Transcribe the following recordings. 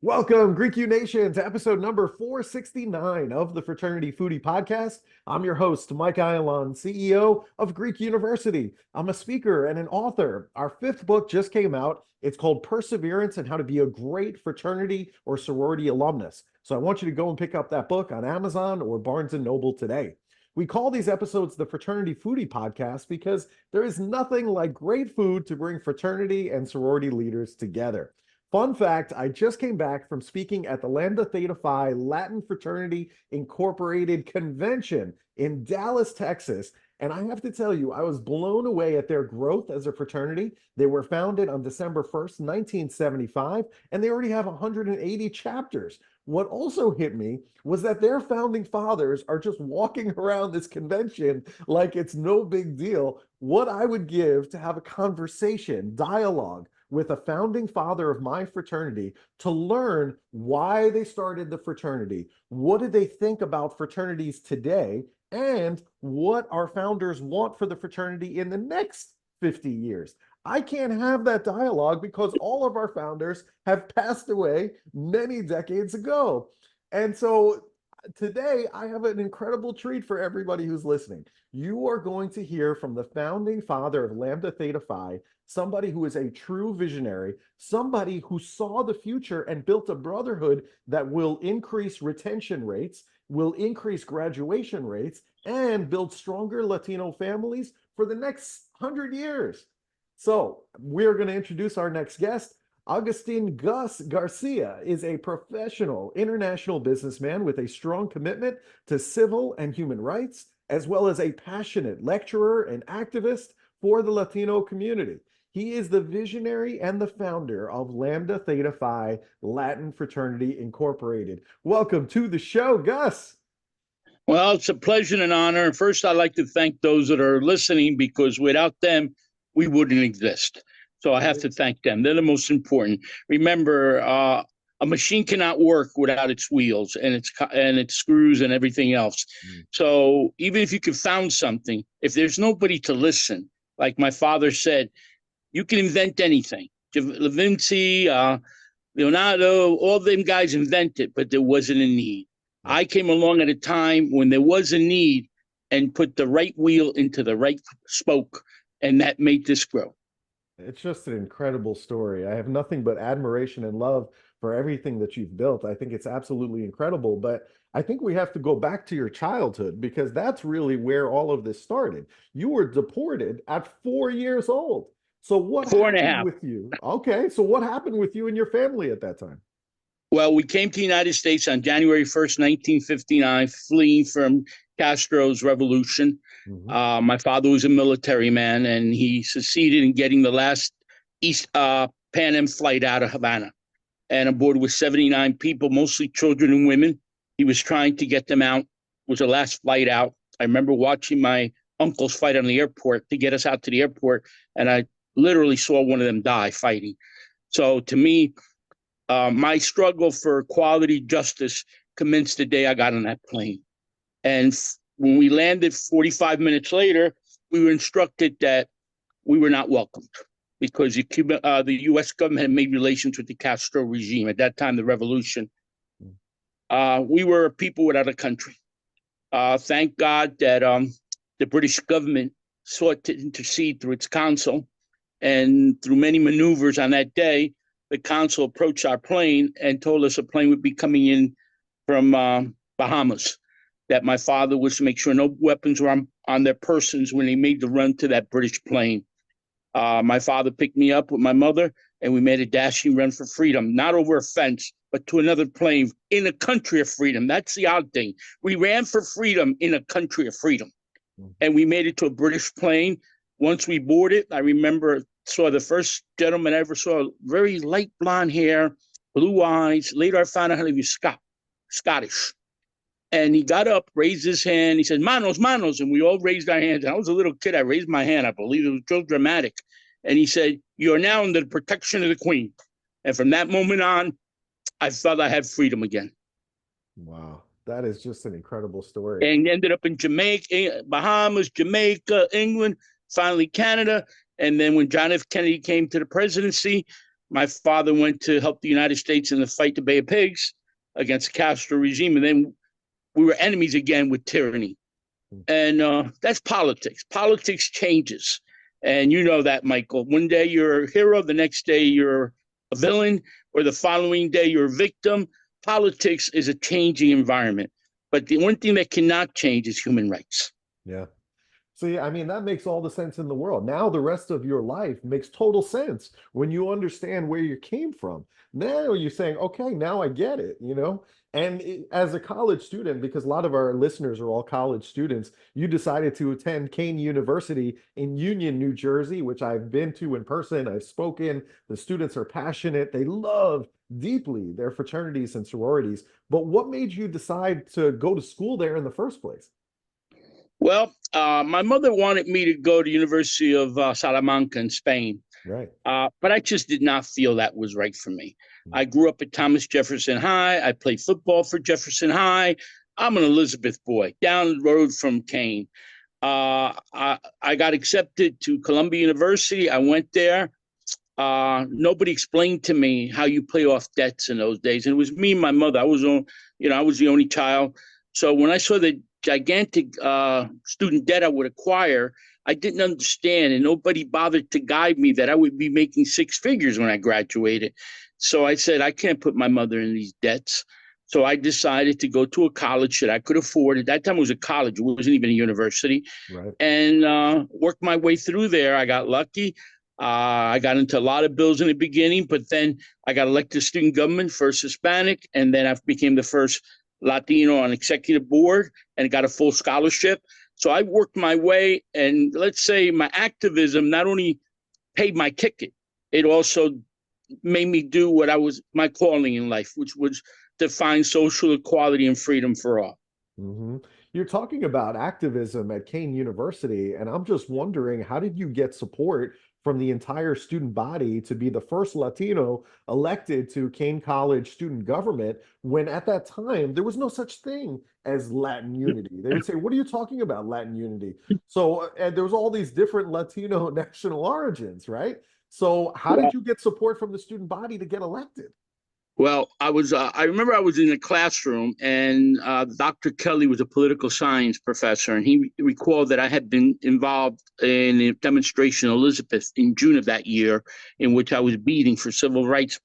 Welcome, Greek U Nation, to episode number 469 of the Fraternity Foodie Podcast. I'm your host, Mike Ayalon, CEO of Greek University. I'm a speaker and an author. Our fifth book just came out. It's called Perseverance and How to Be a Great Fraternity or Sorority Alumnus. So I want you to go and pick up that book on Amazon or Barnes & Noble today. We call these episodes the Fraternity Foodie Podcast because there is nothing like great food to bring fraternity and sorority leaders together. Fun fact, I just came back from speaking at the Lambda Theta Phi Latin Fraternity Incorporated convention in Dallas, Texas. And I have to tell you, I was blown away at their growth as a fraternity. They were founded on December 1st, 1975, and they already have 180 chapters. What also hit me was that their founding fathers are just walking around this convention like it's no big deal. What I would give to have a conversation, dialogue, with a founding father of my fraternity to learn why they started the fraternity, what did they think about fraternities today, and what our founders want for the fraternity in the next 50 years. I can't have that dialogue because all of our founders have passed away many decades ago. And so today, I have an incredible treat for everybody who's listening. You are going to hear from the founding father of Lambda Theta Phi, somebody who is a true visionary, somebody who saw the future and built a brotherhood that will increase retention rates, will increase graduation rates, and build stronger Latino families for the next 100 years. So we're going to introduce our next guest. Agustin Garcia is a professional international businessman with a strong commitment to civil and human rights, as well as a passionate lecturer and activist for the Latino community. He is the visionary and the founder of Lambda Theta Phi Latin Fraternity Incorporated. Welcome to the show, Gus. Well, it's a pleasure and an honor. First, I'd like to thank those that are listening because without them, we wouldn't exist. So I have to thank them. They're the most important. Remember, a machine cannot work without its wheels and its screws and everything else. So even if you could found something, if there's nobody to listen, like my father said, you can invent anything. Da Vinci, Leonardo, all them guys invented, but there wasn't a need. I came along at a time when there was a need and put the right wheel into the right spoke, and that made this grow. It's just an incredible story. I have nothing but admiration and love for everything that you've built. I think it's absolutely incredible, but I think we have to go back to your childhood because that's really where all of this started. You were deported at 4 years old. So what happened with you? Okay, so what happened with you and your family at that time? Well, we came to the United States on January 1st, 1959, fleeing from Castro's revolution. My father was a military man, and he succeeded in getting the last East Pan Am flight out of Havana. And aboard with 79 people, mostly children and women. He was trying to get them out. It was the last flight out. I remember watching my uncles fight on the airport to get us out to the airport, and I literally saw one of them die fighting. So to me, my struggle for equality, justice commenced the day I got on that plane. And when we landed 45 minutes later, we were instructed that we were not welcomed because the U.S. government had made relations with the Castro regime. At that time, the revolution. We were a people without a country. Thank God that the British government sought to intercede through its consul. And through many maneuvers on that day, the consul approached our plane and told us a plane would be coming in from Bahamas, that my father was to make sure no weapons were on their persons when they made the run to that British plane. My father picked me up with my mother, and we made a dashing run for freedom, not over a fence, but to another plane in a country of freedom. That's the odd thing. We ran for freedom in a country of freedom, and we made it to a British plane. Once we boarded, I remember saw the first gentleman I ever saw, very light blonde hair, blue eyes. Later, I found out he was Scottish. And he got up, raised his hand. He said, "Manos, manos." And we all raised our hands. And I was a little kid. I raised my hand. I believe it was so dramatic. And he said, "You're now under the protection of the Queen." And from that moment on, I felt I had freedom again. Wow. That is just an incredible story. And ended up in Jamaica, Bahamas, Jamaica, England, finally Canada. And then when John F. Kennedy came to the presidency, my father went to help the United States in the fight to Bay of Pigs against the Castro regime. And then we were enemies again with tyranny. And that's politics. Politics changes. And you know that, Michael. One day you're a hero, the next day you're a villain, or the following day you're a victim. Politics is a changing environment. But the one thing that cannot change is human rights. Yeah. See, I mean, that makes all the sense in the world. Now the rest of your life makes total sense when you understand where you came from. Now you're saying, okay, now I get it, you know? And as a college student, because a lot of our listeners are all college students, you decided to attend Kean University in Union, New Jersey, which I've been to in person. I've spoken. The students are passionate. They love deeply their fraternities and sororities. But what made you decide to go to school there in the first place? Well, my mother wanted me to go to University of Salamanca in Spain, Right. but I just did not feel that was right for me. Mm. I grew up at Thomas Jefferson High. I played football for Jefferson High. I'm an Elizabeth boy, down the road from Kean. I got accepted to Columbia University. I went there. Nobody explained to me how you pay off debts in those days, and it was me and my mother. I was the only child. So when I saw the gigantic student debt I would acquire, I didn't understand, and nobody bothered to guide me that I would be making six figures when I graduated. So I said, I can't put my mother in these debts. So I decided to go to a college that I could afford. At that time, it was a college. It wasn't even a university. Right. And worked my way through there. I got lucky. I got into a lot of bills in the beginning, but then I got elected to student government, first Hispanic, and then I became the first Latino on executive board and got a full scholarship. So I worked my way, and let's say my activism not only paid my ticket, it also made me do what my calling in life, which was to find social equality and freedom for all. Mm-hmm. You're talking about activism at Kean University, and I'm just wondering, how did you get support from the entire student body to be the first Latino elected to Kean College student government when at that time there was no such thing as Latin unity? They would say, what are you talking about, Latin unity? So, and there was all these different Latino national origins, right? So how did you get support from the student body to get elected? Well, I remember I was in a classroom, and Dr. Kelly was a political science professor, and he recalled that I had been involved in a demonstration in Elizabeth in June of that year, in which I was beating for civil rights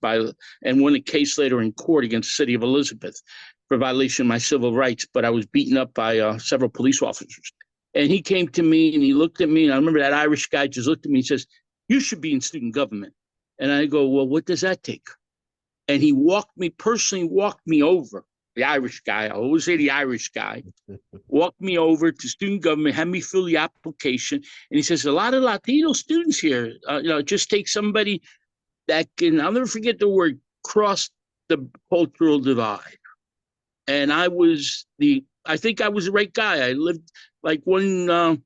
and won a case later in court against the city of Elizabeth for violation of my civil rights, but I was beaten up by several police officers. And he came to me, and he looked at me, and I remember that Irish guy just looked at me and says, "You should be in student government." And I go, "Well, what does that take?" And he personally walked me over, the Irish guy, I always say the Irish guy, walked me over to student government, had me fill the application. And he says, a lot of Latino students here, just take somebody that can, I'll never forget the word, cross the cultural divide. And I think I was the right guy. I lived, like one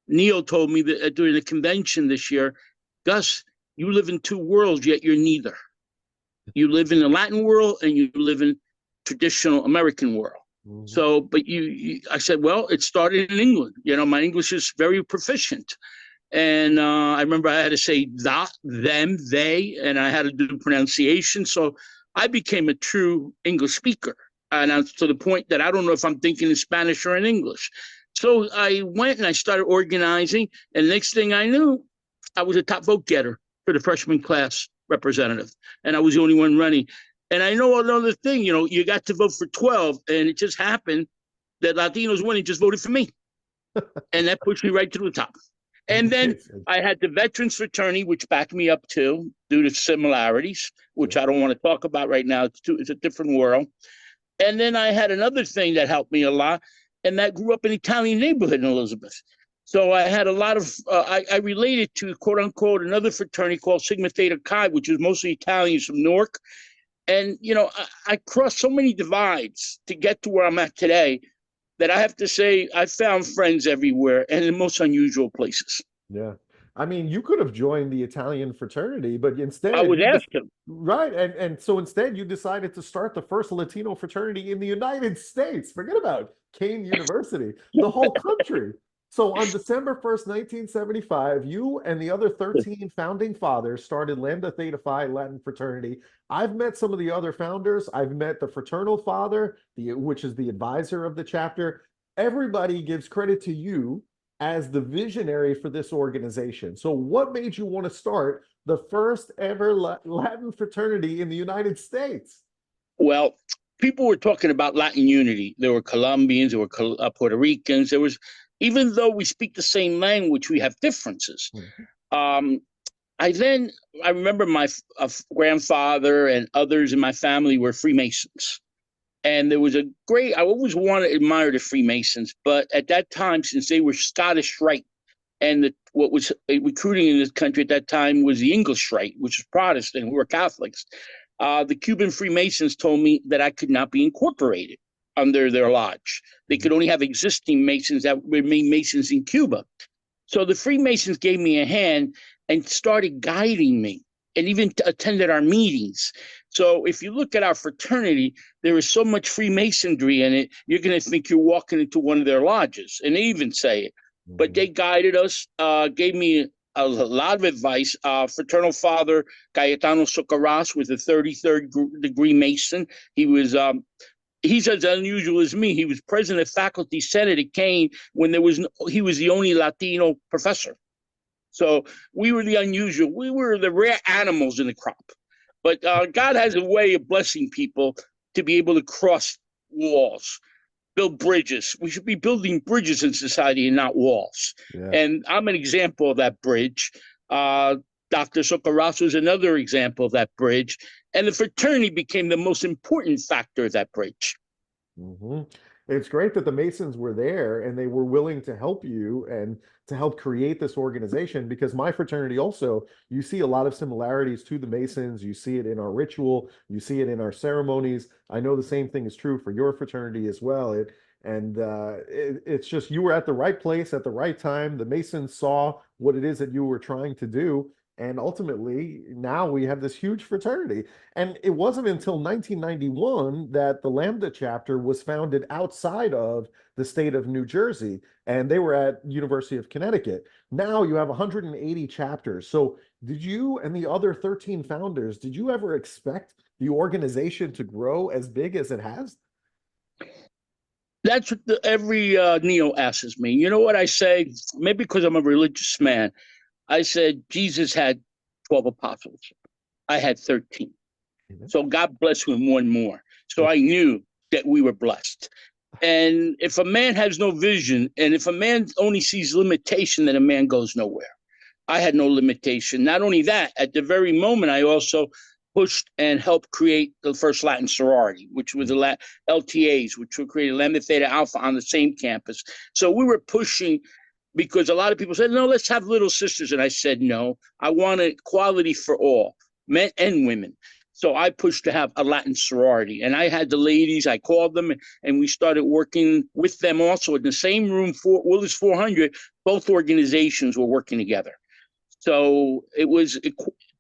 Neil told me that during the convention this year, Gus, you live in two worlds, yet you're neither. You live in the Latin world and you live in traditional American world. Mm-hmm. So, but I said, well, it started in England. My English is very proficient. And I remember I had to say that, them, they, and I had to do pronunciation. So I became a true English speaker. And to the point that I don't know if I'm thinking in Spanish or in English. So I went and I started organizing. And next thing I knew, I was a top vote getter for the freshman class representative, and I was the only one running. And I know another thing, you got to vote for 12, and it just happened that Latinos winning just voted for me. And that pushed me right to the top. And then I had the Veterans Fraternity, which backed me up too, due to similarities, which I don't want to talk about right now. It's a different world. And then I had another thing that helped me a lot, and that grew up in an Italian neighborhood in Elizabeth. So I had a lot of, I related to, quote unquote, another fraternity called Sigma Theta Chi, which is mostly Italians from Newark. And, I crossed so many divides to get to where I'm at today that I have to say I found friends everywhere and in most unusual places. Yeah. I mean, you could have joined the Italian fraternity, but I instead was you just asked to. right, and so instead you decided to start the first Latino fraternity in the United States. Forget about Kean University, the whole country. So on December 1st, 1975, you and the other 13 founding fathers started Lambda Theta Phi Latin fraternity. I've met some of the other founders. I've met the fraternal father, which is the advisor of the chapter. Everybody gives credit to you as the visionary for this organization. So what made you want to start the first ever Latin fraternity in the United States? Well, people were talking about Latin unity. There were Colombians, there were Puerto Ricans. There was, even though we speak the same language, we have differences. Mhm. Um, I remember my grandfather and others in my family were Freemasons. And there was I always wanted to admire the Freemasons, but at that time, since they were Scottish Rite, and what was recruiting in this country at that time was the English Rite, which was Protestant, who were Catholics. The Cuban Freemasons told me that I could not be incorporated under their lodge. They could only have existing Masons that remain Masons in Cuba. So the Freemasons gave me a hand and started guiding me and even attended our meetings. So if you look at our fraternity, there is so much Freemasonry in it, you're going to think you're walking into one of their lodges. And they even say it. But they guided us, gave me a lot of advice. Fraternal father Cayetano Socarras was a 33rd degree Mason. He's as unusual as me. He was president of faculty senate at Kean when he was the only Latino professor. So we were the unusual. We were the rare animals in the crop. But God has a way of blessing people to be able to cross walls, build bridges. We should be building bridges in society and not walls. Yeah. And I'm an example of that bridge. Dr. Socarras was another example of that bridge. And the fraternity became the most important factor of that bridge. Mm-hmm. It's great that the Masons were there and they were willing to help you and to help create this organization, because my fraternity also, you see a lot of similarities to the Masons. You see it in our ritual, you see it in our ceremonies. I know the same thing is true for your fraternity as well. It's just you were at the right place at the right time. The Masons saw what it is that you were trying to do. And ultimately, now we have this huge fraternity. And it wasn't until 1991 that the Lambda chapter was founded outside of the state of New Jersey, and they were at University of Connecticut. Now you have 180 chapters. So did you and the other 13 founders, did you ever expect the organization to grow as big as it has? That's what every neo asks me. You know what I say? Maybe because I'm a religious man. I said Jesus had 12 apostles. I had 13. Mhm. So God blessed with one more. So I knew that we were blessed. And if a man has no vision, and if a man only sees limitation, then a man goes nowhere. I had no limitation. Not only that, at the very moment, I also pushed and helped create the first Latin sorority, which was the LTAs, which were created Lambda Theta Alpha on the same campus. So we were pushing, because a lot of people said, no, let's have little sisters. And I said, no, I want equality for all, men and women. So I pushed to have a Latin sorority. And I had the ladies, I called them, and we started working with them also in the same room for Willis 400. Both organizations were working together. So it was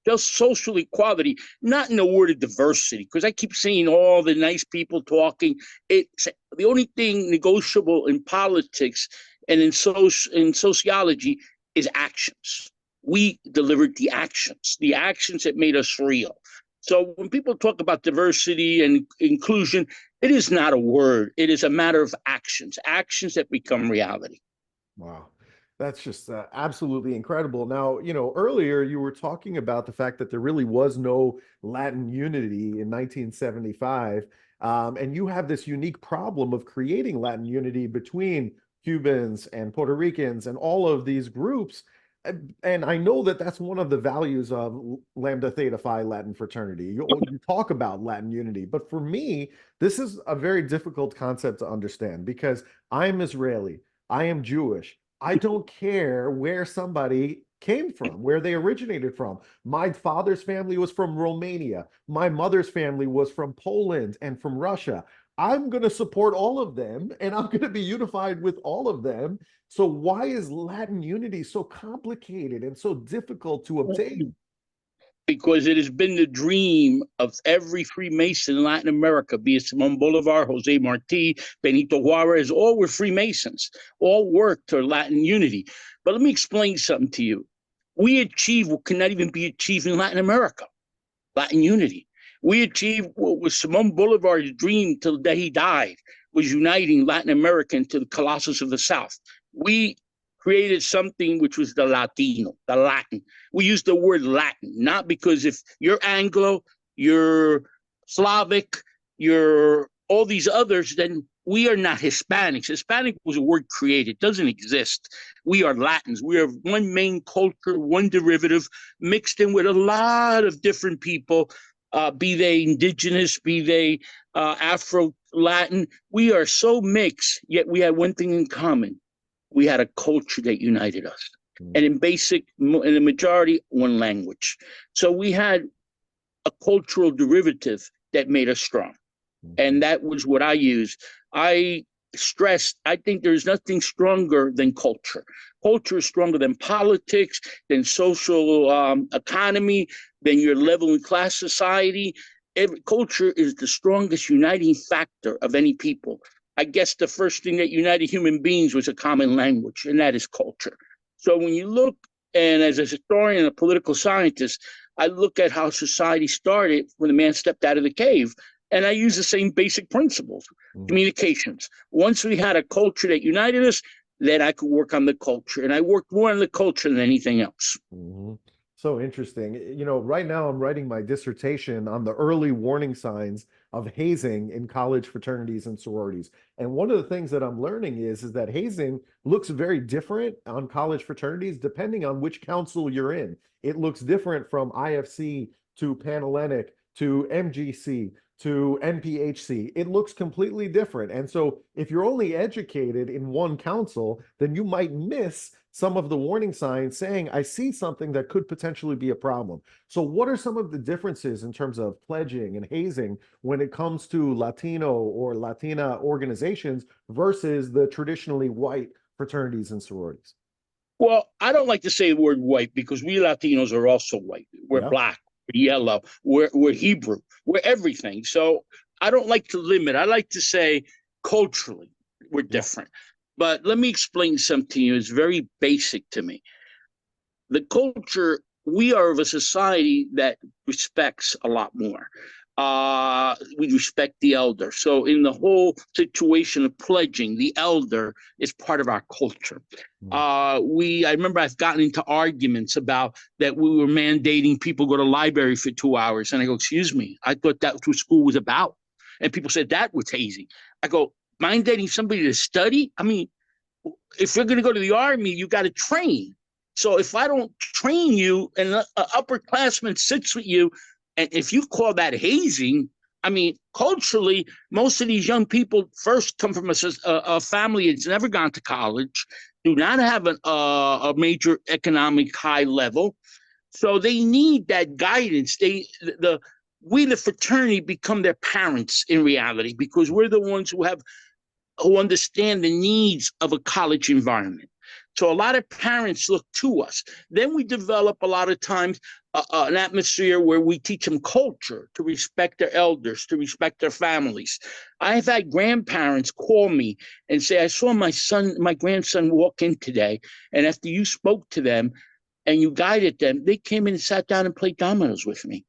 just social equality, not in the word of diversity, because I keep seeing all the nice people talking. It's the only thing negotiable in politics and in sociology is actions. We delivered the actions that made us real. So when people talk about diversity and inclusion, it is not a word. It is a matter of actions that become reality. Wow. That's just absolutely incredible. Now, earlier you were talking about the fact that there really was no Latin unity in 1975. And you have this unique problem of creating Latin unity between Cubans and Puerto Ricans and all of these groups. And I know that that's one of the values of Lambda Theta Phi Latin fraternity. You talk about Latin unity, but for me, this is a very difficult concept to understand because I'm Israeli. I am Jewish. I don't care where somebody came from, where they originated from. My father's family was from Romania. My mother's family was from Poland and from Russia. I'm going to support all of them and I'm going to be unified with all of them. So why is Latin unity so complicated and so difficult to obtain? Because it has been the dream of every Freemason in Latin America, be it Simon Bolivar, Jose Marti, Benito Juarez, all were Freemasons, all worked toward Latin unity. But let me explain something to you. We achieved what cannot even be achieved in Latin America, Latin unity. We achieved what was Simon Bolivar's dream till the day he died, was uniting Latin America into the Colossus of the South. We created something which was the Latino, the Latin. We use the word Latin, not because if you're Anglo, you're Slavic, you're all these others, then we are not Hispanics. Hispanic was a word created, it doesn't exist. We are Latins. We are one main culture, one derivative, mixed in with a lot of different people, be they indigenous, be they Afro-Latin. We are so mixed, yet we have one thing in common. We had a culture that united us. And in the majority, one language. So we had a cultural derivative that made us strong. And that was what I used. I stressed, I think there's nothing stronger than culture. Culture is stronger than politics, than social economy, than your level in class society. Culture is the strongest uniting factor of any people. I guess the first thing that united human beings was a common language, and that is culture. So when you look, and as a historian and a political scientist, I look at how society started when the man stepped out of the cave, and I use the same basic principles. Communications. Once we had a culture that united us, then I could work on the culture, and I worked more on the culture than anything else. So interesting. Right now I'm writing my dissertation on the early warning signs of hazing in college fraternities and sororities. And one of the things that I'm learning is that hazing looks very different on college fraternities depending on which council you're in. It looks different from IFC to Panhellenic to MGC to NPHC. It looks completely different. And so if you're only educated in one council, then you might miss some of the warning signs saying, I see something that could potentially be a problem. So what are some of the differences in terms of pledging and hazing when it comes to Latino or Latina organizations versus the traditionally white fraternities and sororities? Well, I don't like to say the word white because we Latinos are also white. We're black, we're yellow, we're Hebrew, we're everything. So I don't like to limit. I like to say culturally, we're different. But let me explain something to you. It's very basic to me. The culture, we are of a society that respects a lot more. We respect the elder. So in the whole situation of pledging, the elder is part of our culture. I remember I've gotten into arguments about that we were mandating people go to library for 2 hours. And I go, excuse me, I thought that's what school was about. And people said that was hazing. I go, mandating somebody to study? I mean, if you're going to go to the army, you got to train. So if I don't train you and an upperclassman sits with you, and if you call that hazing, I mean, culturally, most of these young people first come from a family that's never gone to college, do not have a major economic high level. So they need that guidance. We, the fraternity, become their parents in reality because we're the ones who understand the needs of a college environment. So a lot of parents look to us. Then we develop a lot of times an atmosphere where we teach them culture, to respect their elders, to respect their families. I've had grandparents call me and say, I saw my grandson walk in today, and after you spoke to them and you guided them, they came in and sat down and played dominoes with me.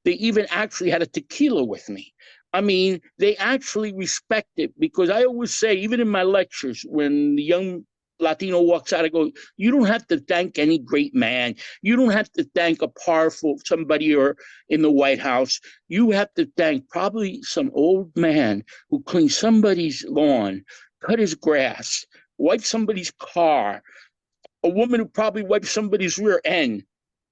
They even actually had a tequila with me. I mean, they actually respect it because I always say, even in my lectures, when the young Latino walks out, I go, you don't have to thank any great man. You don't have to thank a powerful somebody or in the White House. You have to thank probably some old man who cleaned somebody's lawn, cut his grass, wiped somebody's car, a woman who probably wiped somebody's rear end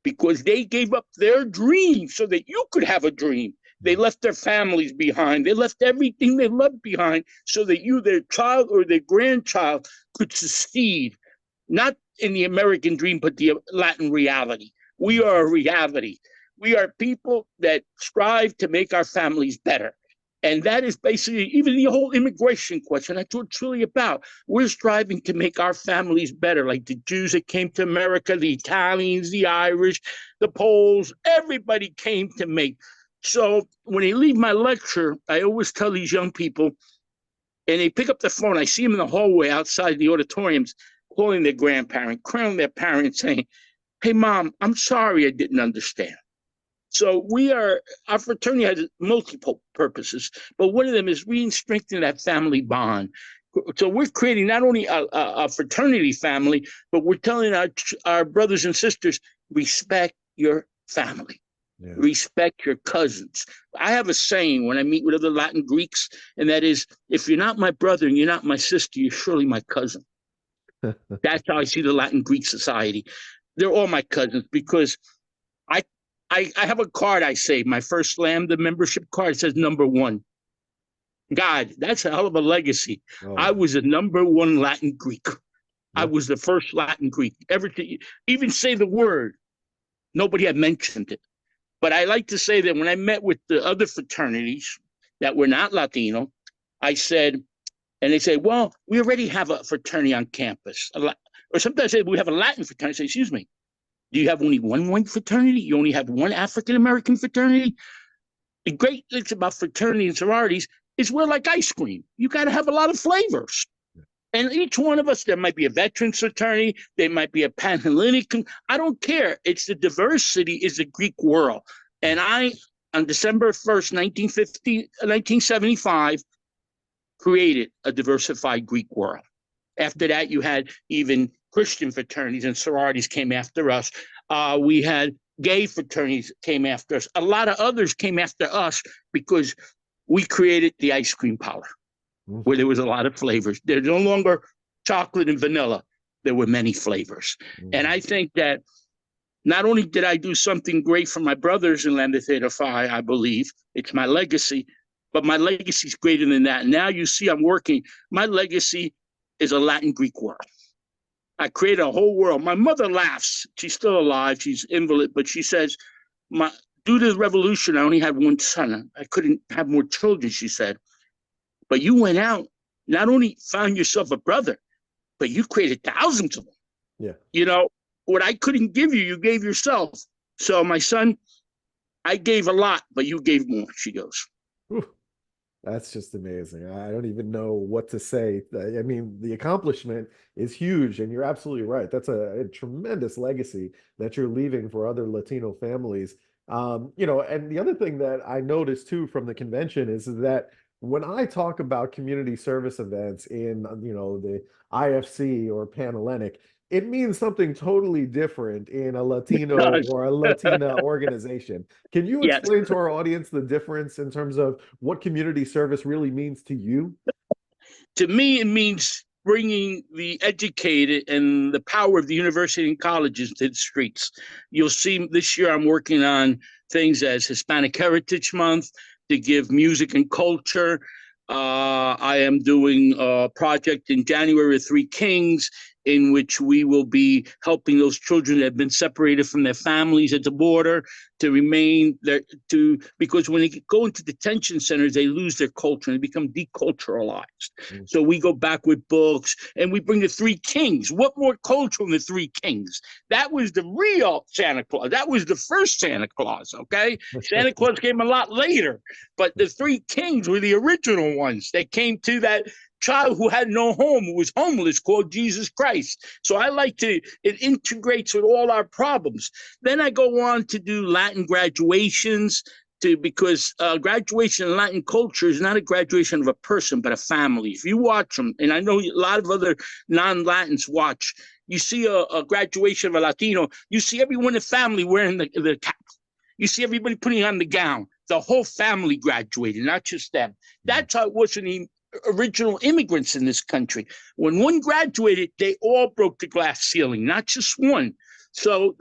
because they gave up their dream so that you could have a dream. They left their families behind. They left everything they loved behind so that you, their child or their grandchild, could succeed, not in the American dream, but the Latin reality. We are a reality. We are people that strive to make our families better. And that is basically even the whole immigration question. That's what it's really about. We're striving to make our families better, like the Jews that came to America, the Italians, the Irish, the Poles, everybody came to make. So when they leave my lecture, I always tell these young people, and they pick up the phone, I see them in the hallway outside the auditoriums, calling their grandparent, calling their parents, saying, "Hey, Mom, I'm sorry I didn't understand." So our fraternity has multiple purposes, but one of them is strengthening that family bond. So we're creating not only a fraternity family, but we're telling our brothers and sisters, respect your family, respect your cousins. I have a saying when I meet with other Latin Greeks, and that is, if you're not my brother and you're not my sister, you're surely my cousin. That's how I see the Latin Greek society. They're all my cousins because I have a card I say, my first Lambda membership card says number 1. God, that's a hell of a legacy. Oh. I was a number 1 Latin Greek. Yep. I was the first Latin Greek ever to even say the word. Nobody had mentioned it. But I like to say that when I met with the other fraternities that were not Latino, I said, and they say, well, we already have a fraternity on campus. Or sometimes I say, we have a Latin fraternity. I say, excuse me. Do you have only one white fraternity? You only have one African-American fraternity? The great things about fraternity and sororities is we're like ice cream. You got to have a lot of flavors. And each one of us, there might be a veterans fraternity, there might be a Panhellenic. I don't care. It's the diversity is the Greek world. And I, on December 1st, 1975, created a diversified Greek world. After that, you had even Christian fraternities and sororities came after us. We had gay fraternities came after us. A lot of others came after us because we created the ice cream parlor, where there was a lot of flavors. There's no longer chocolate and vanilla. There were many flavors. And I think that not only did I do something great for my brothers in Lambda Theta Phi, I believe, it's my legacy, but my legacy is greater than that. Now you see I'm working. My legacy is a Latin Greek world. I created a whole world. My mother laughs. She's still alive. She's invalid, but she says, due to the revolution, I only had one son. I couldn't have more children, she said. But you went out, not only found yourself a brother, but you created thousands of them. Yeah. You know, what I couldn't give you, you gave yourself. So my son, I gave a lot, but you gave more, she goes. Whew. That's just amazing. I don't even know what to say. I mean, the accomplishment is huge, and you're absolutely right. That's a tremendous legacy that you're leaving for other Latino families. You know, and the other thing that I noticed too from the convention is that when I talk about community service events in, you know, the IFC or Panhellenic, it means something totally different in a Latino or a Latina organization. Can you explain to our audience the difference in terms of what community service really means to you? To me, it means bringing the educated and the power of the university and colleges to the streets. You'll see this year I'm working on things as Hispanic Heritage Month to give music and culture. I am doing a project in January of Three Kings, in which we will be helping those children that have been separated from their families at the border to remain there, because when they go into detention centers, they lose their culture and they become deculturalized. So we go back with books and we bring the Three Kings. What more culture than the Three Kings? That was the real Santa Claus. That was the first Santa Claus, okay? Santa Claus came a lot later, but the Three Kings were the original ones that came to that child who had no home, who was homeless, called Jesus Christ. So I like to, it integrates with all our problems. Then I go on to do Latin graduations, because graduation in Latin culture is not a graduation of a person, but a family. If you watch them, and I know a lot of other non-Latins watch, you see a graduation of a Latino, you see everyone in the family wearing the cap. You see everybody putting on the gown. The whole family graduated, not just them. That's how it was in the original immigrants in this country. When one graduated, they all broke the glass ceiling, not just one. So,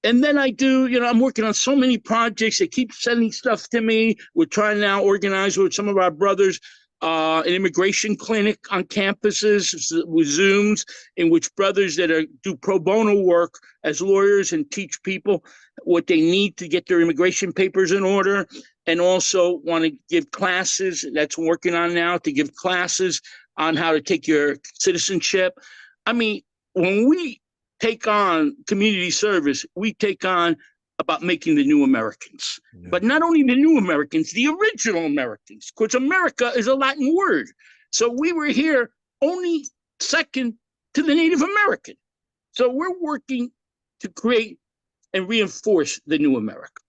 and then I do, you know, I'm working on so many projects. They keep sending stuff to me. We're trying to now organize with some of our brothers an immigration clinic on campuses with Zooms in which brothers that do pro bono work as lawyers and teach people what they need to get their immigration papers in order, and also want to give classes, that's working on now, to give classes on how to take your citizenship. I mean, when we take on community service, we take on about making the new Americans. Yeah. But not only the new Americans, the original Americans, because America is a Latin word. So we were here only second to the Native American. So we're working to create and reinforce the new America.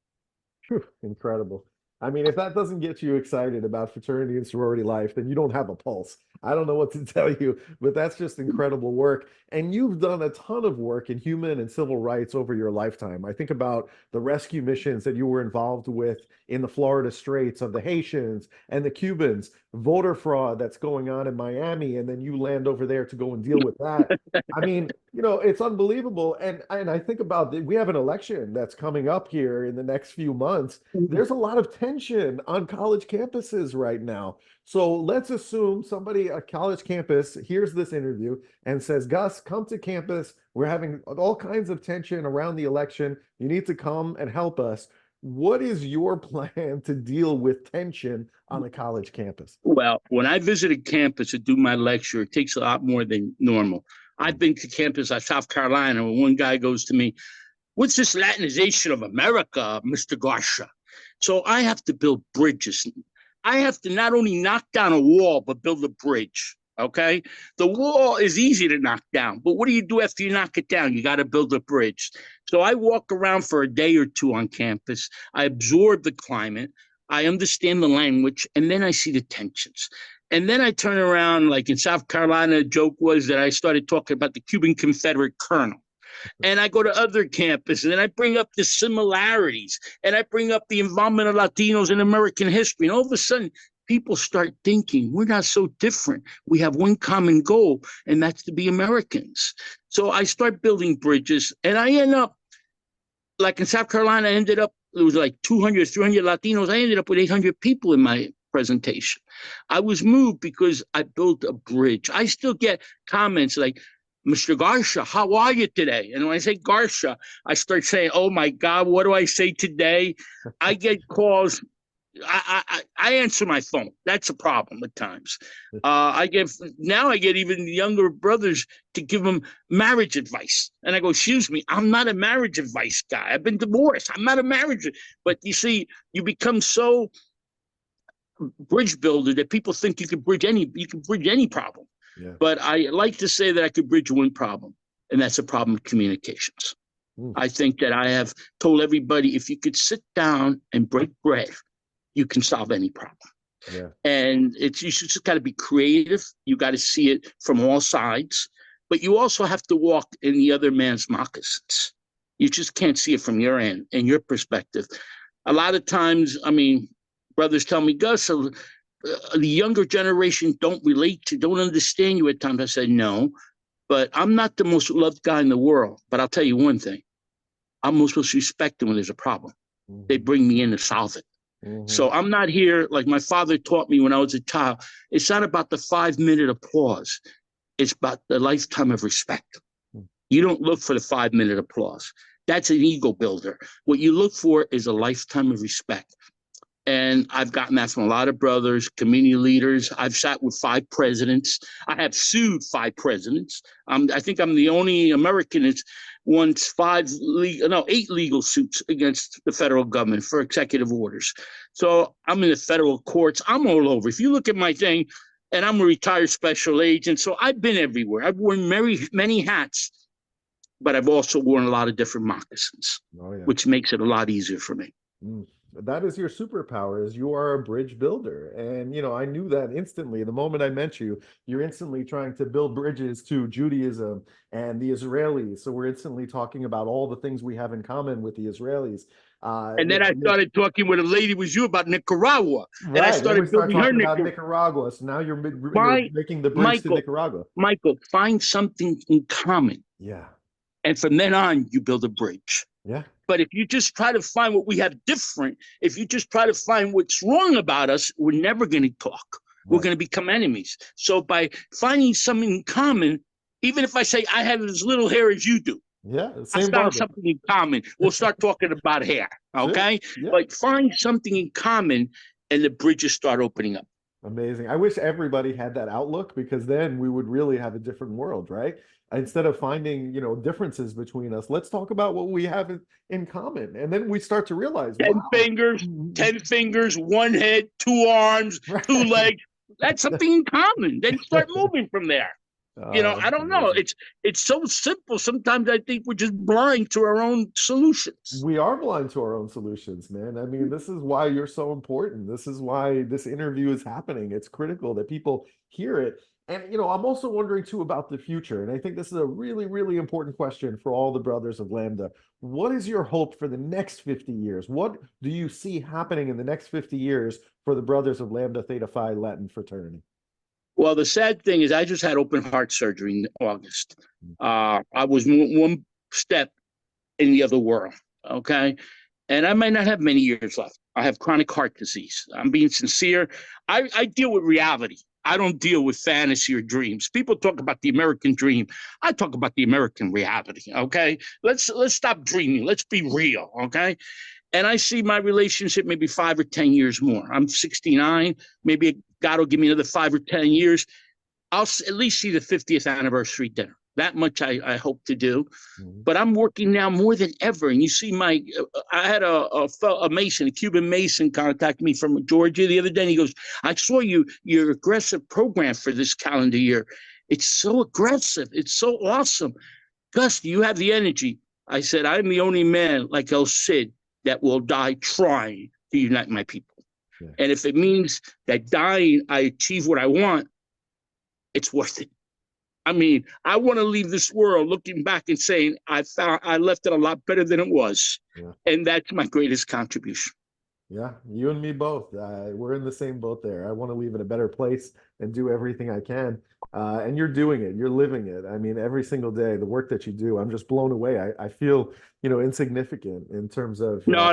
Incredible. I mean, if that doesn't get you excited about fraternity and sorority life, then you don't have a pulse. I don't know what to tell you, but that's just incredible work. And you've done a ton of work in human and civil rights over your lifetime. I think about the rescue missions that you were involved with in the Florida Straits of the Haitians and the Cubans, voter fraud that's going on in Miami, and then you land over there to go and deal with that. I mean, you know, it's unbelievable. And I think about we have an election that's coming up here in the next few months. There's a lot of tension on college campuses right now. So let's assume somebody at college campus hears this interview and says, Gus, come to campus. We're having all kinds of tension around the election. You need to come and help us. What is your plan to deal with tension on a college campus? Well, when I visit a campus to do my lecture, it takes a lot more than normal. I've been to campus at South Carolina when one guy goes to me, what's this Latinization of America, Mr. Garcia? So I have to build bridges. I have to not only knock down a wall, but build a bridge, okay? The wall is easy to knock down, but what do you do after you knock it down? You got to build a bridge. So I walk around for a day or two on campus. I absorb the climate. I understand the language, and then I see the tensions. And then I turn around, like in South Carolina, a joke was that I started talking about the Cuban Confederate colonel. And I go to other campuses and I bring up the similarities and I bring up the involvement of Latinos in American history. And all of a sudden, people start thinking we're not so different. We have one common goal, and that's to be Americans. So I start building bridges, and I end up, like in South Carolina, I ended up, it was like 200, 300 Latinos. I ended up with 800 people in my presentation. I was moved because I built a bridge. I still get comments like, Mr. Garcia, how are you today? And when I say Garcia, I start saying, oh my God, what do I say today? I get calls. I answer my phone. That's a problem at times. I get even younger brothers to give them marriage advice. And I go, excuse me, I'm not a marriage advice guy. I've been divorced. I'm not a marriage. But you see, you become so bridge builder that people think you can bridge any problem. Yeah. But I like to say that I could bridge one problem, and that's a problem of communications. I think that I have told everybody, if you could sit down and break bread, you can solve any problem. Yeah. And you just got to be creative. You got to see it from all sides, but you also have to walk in the other man's moccasins. You just can't see it from your end and your perspective. A lot of times, I mean, brothers tell me, Gus, the younger generation don't understand you at times. I said, no, but I'm not the most loved guy in the world. But I'll tell you one thing, I'm most supposed to respect them when there's a problem. Mm-hmm. They bring me in to solve it. Mm-hmm. So I'm not here, like my father taught me when I was a child, it's not about the 5-minute applause. It's about the lifetime of respect. Mm-hmm. You don't look for the 5-minute applause. That's an ego builder. What you look for is a lifetime of respect. And I've gotten that from a lot of brothers, community leaders. I've sat with 5 presidents. I have sued 5 presidents. I think I'm the only American that's won 8 legal suits against the federal government for executive orders. So I'm in the federal courts. I'm all over. If you look at my thing, and I'm a retired special agent, so I've been everywhere. I've worn many hats, but I've also worn a lot of different moccasins, which makes it a lot easier for me. That is your superpower, is you are a bridge builder. And, you know, I knew that instantly. The moment I met you, you're instantly trying to build bridges to Judaism and the Israelis. So we're instantly talking about all the things we have in common with the Israelis. And then I started talking with a lady with you about Nicaragua. Right. And I started building her Nicaragua. So now you're making the bridge to Nicaragua. Michael, find something in common. Yeah. And from then on, you build a bridge. Yeah. But if you just try to find what we have different, if you just try to find what's wrong about us, we're never going to talk. we're Right. going to become enemies. So by finding something in common, even if I say I have as little hair as you do, Yeah, I same found barber. something in common. We'll start talking about hair, Sure. okay? Yeah. But find something in common and the bridges start opening up. Amazing. I wish everybody had that outlook, because then we would really have a different world, right? Instead of finding, differences between us, let's talk about what we have in common. And then we start to realize, 10 wow. fingers, 10 fingers, one head, two arms, two Right. legs. That's something in common. Then start moving from there. Oh, I that's don't know. amazing. It's so simple. Sometimes I think we're just blind to our own solutions. We are blind to our own solutions, man. I mean, this is why you're so important. This is why this interview is happening. It's critical that people hear it. And, I'm also wondering too about the future. And I think this is a really, really important question for all the brothers of Lambda. What is your hope for the next 50 years? What do you see happening in the next 50 years for the brothers of Lambda Theta Phi Latin fraternity? Well, the sad thing is I just had open heart surgery in August. I was one step in the other world, okay? And I might not have many years left. I have chronic heart disease. I'm being sincere. I deal with reality. I don't deal with fantasy or dreams. People talk about the American dream. I talk about the American reality, okay? Let's stop dreaming. Let's be real, okay? And I see my relationship maybe 5 or 10 years more. I'm 69. Maybe God will give me another 5 or 10 years. I'll at least see the 50th anniversary dinner. That much I hope to do. But I'm working now more than ever. And you see I had a Mason, a Cuban Mason, contact me from Georgia the other day. And he goes, I saw your aggressive program for this calendar year. It's so aggressive. It's so awesome. Gus, do you have the energy? I said, I'm the only man like El Cid that will die trying to unite my people. Yeah. And if it means that dying, I achieve what I want, it's worth it. I mean, I want to leave this world looking back and saying, I left it a lot better than it was. Yeah. And that's my greatest contribution. Yeah, you and me both. We're in the same boat there. I want to leave in a better place and do everything I can. And you're doing it. You're living it. I mean, every single day, the work that you do, I'm just blown away. I feel, insignificant in terms of No.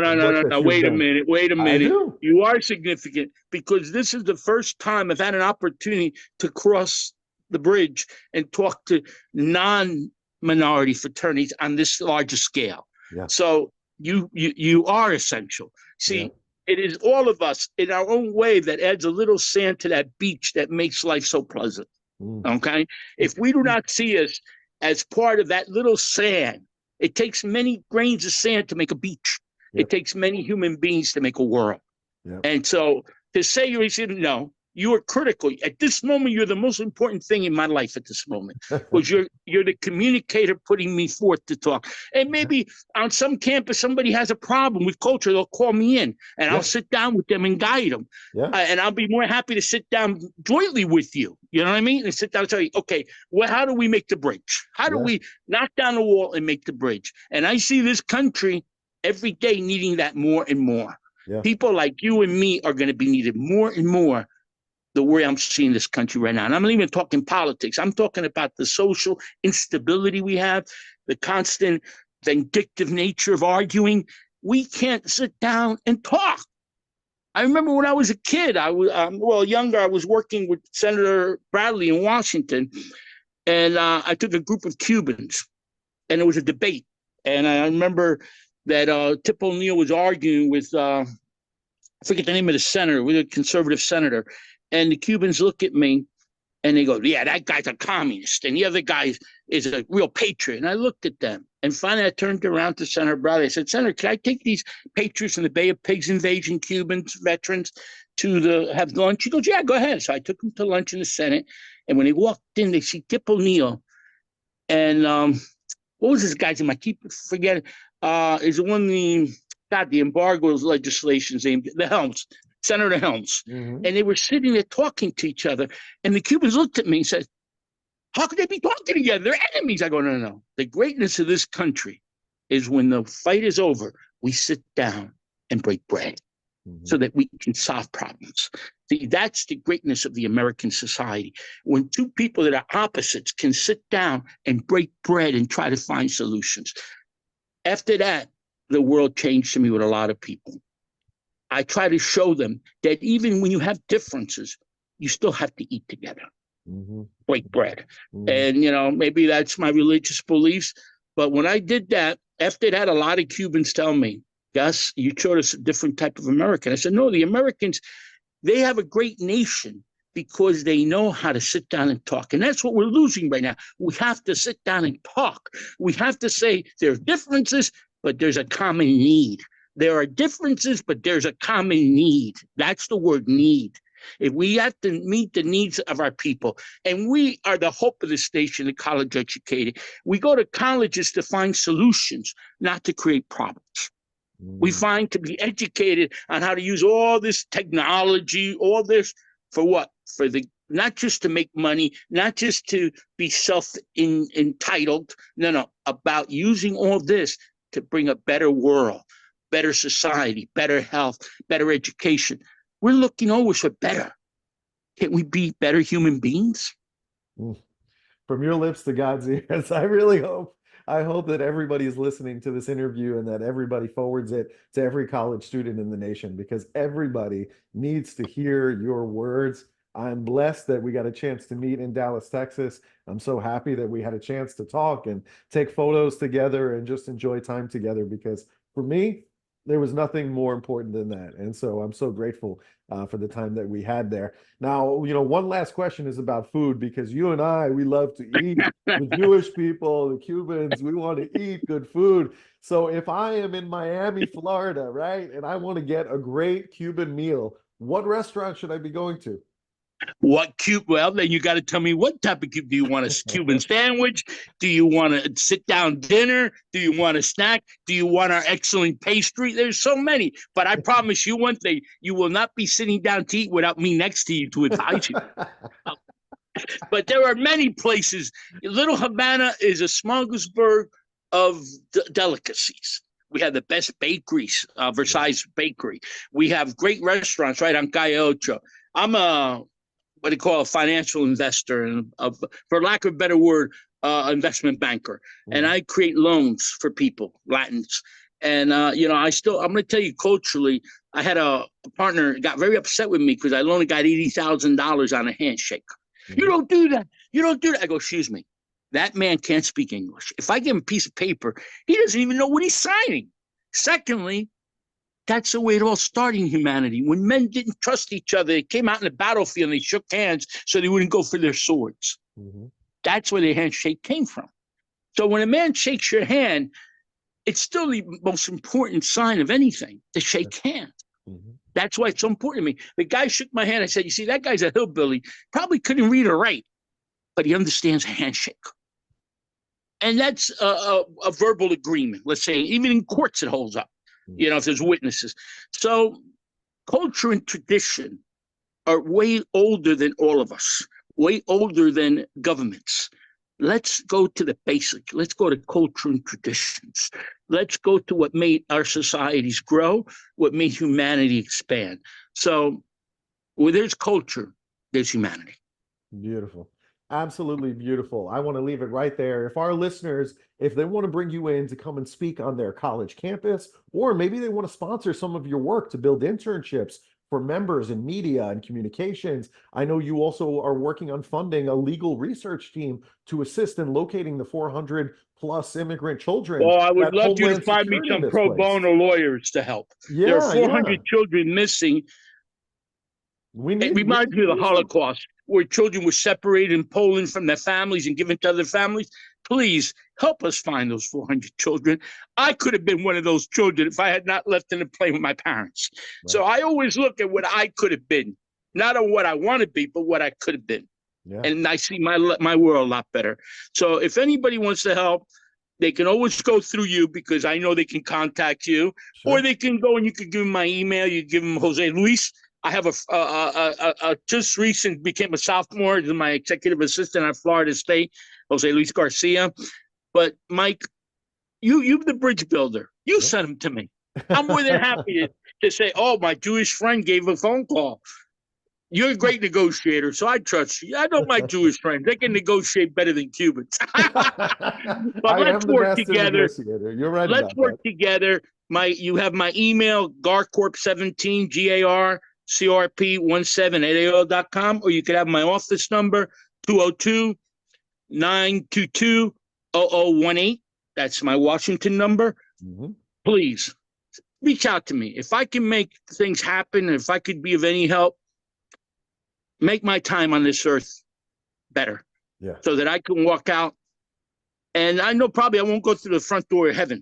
Wait a minute. I do. You are significant, because this is the first time I've had an opportunity to cross the bridge and talk to non-minority fraternities on this larger scale. Yeah. So you are essential. See. Yeah. It is all of us in our own way that adds a little sand to that beach that makes life so pleasant. Okay? If we do not see us as part of that little sand, it takes many grains of sand to make a beach. Yep. It takes many human beings to make a world. Yep. And so to say no, you are critical. At this moment, you're the most important thing in my life at this moment, because you're the communicator putting me forth to talk. And maybe on some campus, somebody has a problem with culture, they'll call me in, and I'll sit down with them and guide them. Yeah. And I'll be more happy to sit down jointly with you. You know what I mean? And sit down and tell you, okay, well, how do we make the bridge? How do we knock down the wall and make the bridge? And I see this country every day needing that more and more. Yeah. People like you and me are going to be needed more and more, the way I'm seeing this country right now. And I'm not even talking politics. I'm talking about the social instability we have, the constant vindictive nature of arguing. We can't sit down and talk. I remember when I was a kid, younger, I was working with Senator Bradley in Washington, and I took a group of Cubans, and it was a debate. And I remember that Tip O'Neill was arguing with, I forget the name of the senator, with a conservative senator. And the Cubans look at me and they go, yeah, that guy's a communist. And the other guy is a real patriot. And I looked at them. And finally, I turned around to Senator Bradley. I said, Senator, can I take these patriots from the Bay of Pigs invasion, Cubans, veterans, to have lunch? He goes, yeah, go ahead. So I took them to lunch in the Senate. And when they walked in, they see Tip O'Neill. And what was this guy's name? I keep forgetting. Is the one, the embargo legislation's name, the Helms. Senator Helms. Mm-hmm. And they were sitting there talking to each other. And the Cubans looked at me and said, how could they be talking together? They're enemies. I go, no. The greatness of this country is when the fight is over, we sit down and break bread so that we can solve problems. See, that's the greatness of the American society. When two people that are opposites can sit down and break bread and try to find solutions. After that, the world changed to me with a lot of people. I try to show them that even when you have differences, you still have to eat together, Mm-hmm. break bread. Mm-hmm. And, maybe that's my religious beliefs. But when I did that, after that, a lot of Cubans tell me, Gus, you showed us a different type of American. I said, no, the Americans, they have a great nation because they know how to sit down and talk. And that's what we're losing right now. We have to sit down and talk. We have to say there are differences, but there's a common need. There are differences, but there's a common need. That's the word need. If we have to meet the needs of our people, and we are the hope of this nation, the college educated, we go to colleges to find solutions, not to create problems. We find to be educated on how to use all this technology, all this for what? For not just to make money, not just to be entitled. No, about using all this to bring a better world, better society, better health, better education. We're looking always for better. Can't we be better human beings? From your lips to God's ears. I hope that everybody is listening to this interview and that everybody forwards it to every college student in the nation, because everybody needs to hear your words. I'm blessed that we got a chance to meet in Dallas, Texas. I'm so happy that we had a chance to talk and take photos together and just enjoy time together, because for me, there was nothing more important than that. And so I'm so grateful for the time that we had there. Now, one last question is about food, because you and I, we love to eat. The Jewish people, the Cubans, we want to eat good food. So if I am in Miami, Florida, right, and I want to get a great Cuban meal, what restaurant should I be going to? Well, then you got to tell me what type of Cuban. Do you want a Cuban sandwich? Do you want a sit-down dinner? Do you want a snack? Do you want our excellent pastry? There's so many. But I promise you one thing, you will not be sitting down to eat without me next to you to advise you. But there are many places. Little Havana is a smorgasbord of delicacies. We have the best bakeries, Versailles Bakery. We have great restaurants right on Calle Ocho. I'm what they call a financial investor, and for lack of a better word, investment banker. And I create loans for people, Latins. And, I'm going to tell you culturally, I had a partner got very upset with me because I only got $80,000 on a handshake. You don't do that. You don't do that. I go, excuse me. That man can't speak English. If I give him a piece of paper, he doesn't even know what he's signing. Secondly, that's the way it all started in humanity. When men didn't trust each other, they came out in the battlefield and they shook hands so they wouldn't go for their swords. That's where the handshake came from. So when a man shakes your hand, it's still the most important sign of anything, to shake hands. That's why it's so important to me. The guy shook my hand. I said, you see, that guy's a hillbilly. Probably couldn't read or write, but he understands a handshake. And that's a verbal agreement, let's say. Even in courts, it holds up. If there's witnesses. So culture and tradition are way older than all of us, way older than governments. Let's go to the basic. Let's go to culture and traditions. Let's go to what made our societies grow, what made humanity expand. So where there's culture, there's humanity. Beautiful. Absolutely beautiful. I want to leave it right there. If our listeners, if they want to bring you in to come and speak on their college campus, or maybe they want to sponsor some of your work to build internships for members in media and communications, I know you also are working on funding a legal research team to assist in locating the 400 plus immigrant children. Well, I would love you to find me some pro bono lawyers to help. There are 400 children missing. It reminds me of the Holocaust, where children were separated in Poland from their families and given to other families. Please help us find those 400 children. I could have been one of those children if I had not left in a plane with my parents. Right. So I always look at what I could have been, not on what I want to be, but what I could have been. Yeah. And I see my world a lot better. So if anybody wants to help, they can always go through you, because I know they can contact you. Sure. Or they can go and you can give them my email. You give them Jose Luis. I have a just recent became a sophomore, my executive assistant at Florida State, Jose Luis Garcia. But Mike, you're the bridge builder. You sent him to me. I'm more than happy to say, oh, my Jewish friend gave a phone call. You're a great negotiator, so I trust you. I know my Jewish friends. They can negotiate better than Cubans. But let's work together. You're right. Let's work together. You have my email, garcorp17, crp17@aol.com, or you could have my office number, 202-922-0018. That's my Washington number. Mm-hmm. Please reach out to me. If I can make things happen, if I could be of any help, make my time on this earth better. Yeah. So that I can walk out. And I know probably I won't go through the front door of heaven,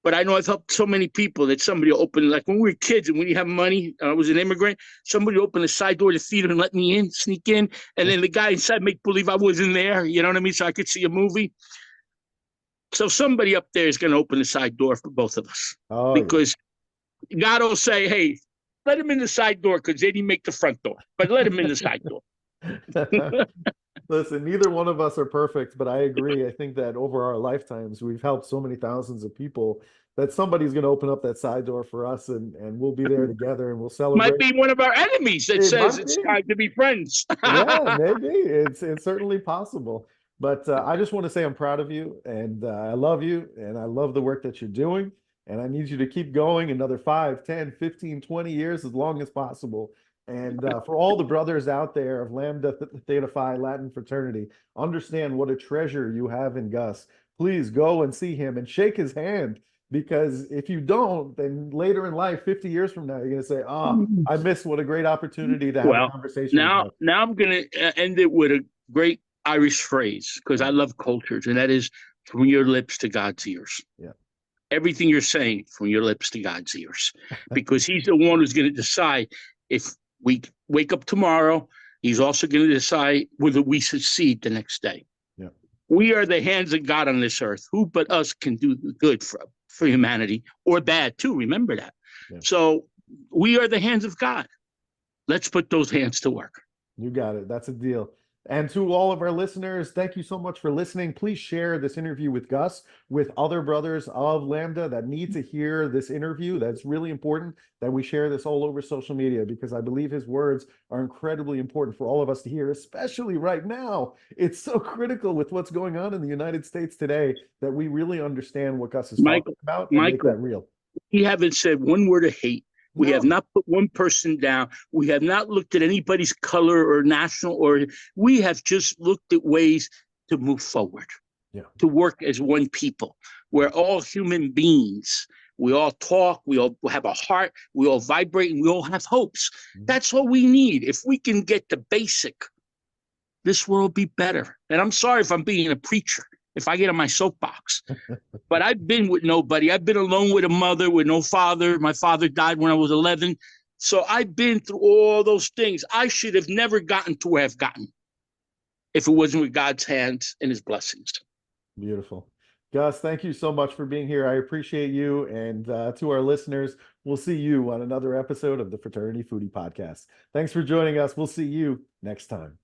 but I know I've helped so many people that somebody opened, like when we were kids and we didn't have money, I was an immigrant, somebody opened the side door of the theater and let me in, sneak in, and then the guy inside make believe I wasn't there, you know what I mean? So I could see a movie. So somebody up there is going to open the side door for both of us. Oh, because God will say, hey, let him in the side door because they didn't make the front door, but let him in the side door. Listen, neither one of us are perfect, but I agree. I think that over our lifetimes, we've helped so many thousands of people that somebody's going to open up that side door for us, and we'll be there together and we'll celebrate. Might be one of our enemies that says it's time to be friends. Yeah, maybe. It's certainly possible. But I just want to say I'm proud of you, and I love you, and I love the work that you're doing. And I need you to keep going another 5, 10, 15, 20 years, as long as possible. And for all the brothers out there of Lambda Theta Phi Latin Fraternity, understand what a treasure you have in Gus. Please go and see him and shake his hand, because if you don't, then later in life, 50 years from now, you're going to say, oh, I missed what a great opportunity to have a conversation. Now I'm going to end it with a great Irish phrase, because I love cultures, and that is from your lips to God's ears. Yeah. Everything you're saying from your lips to God's ears, because he's the one who's going to decide if we wake up tomorrow. He's also going to decide whether we succeed the next day. Yeah. We are the hands of God on this earth. Who but us can do good for humanity, or bad too? Remember that. Yeah. So we are the hands of God. Let's put those hands to work. You got it. That's a deal. And to all of our listeners, thank you so much for listening. Please share this interview with Gus, with other brothers of Lambda that need to hear this interview. That's really important that we share this all over social media, because I believe his words are incredibly important for all of us to hear, especially right now. It's so critical with what's going on in the United States today that we really understand what Gus is talking about and make that real. We haven't said one word of hate. We have not put one person down. We have not looked at anybody's color or national, or we have just looked at ways to move forward, to work as one people. We're all human beings. We all talk. We all have a heart. We all vibrate, and we all have hopes. That's what we need. If we can get the basic, this world will be better. And I'm sorry if I'm being a preacher, if I get on my soapbox, but I've been with nobody. I've been alone with a mother, with no father. My father died when I was 11. So I've been through all those things. I should have never gotten to where I've gotten if it wasn't with God's hands and his blessings. Beautiful. Gus, thank you so much for being here. I appreciate you. And to our listeners, we'll see you on another episode of the Fraternity Foodie Podcast. Thanks for joining us. We'll see you next time.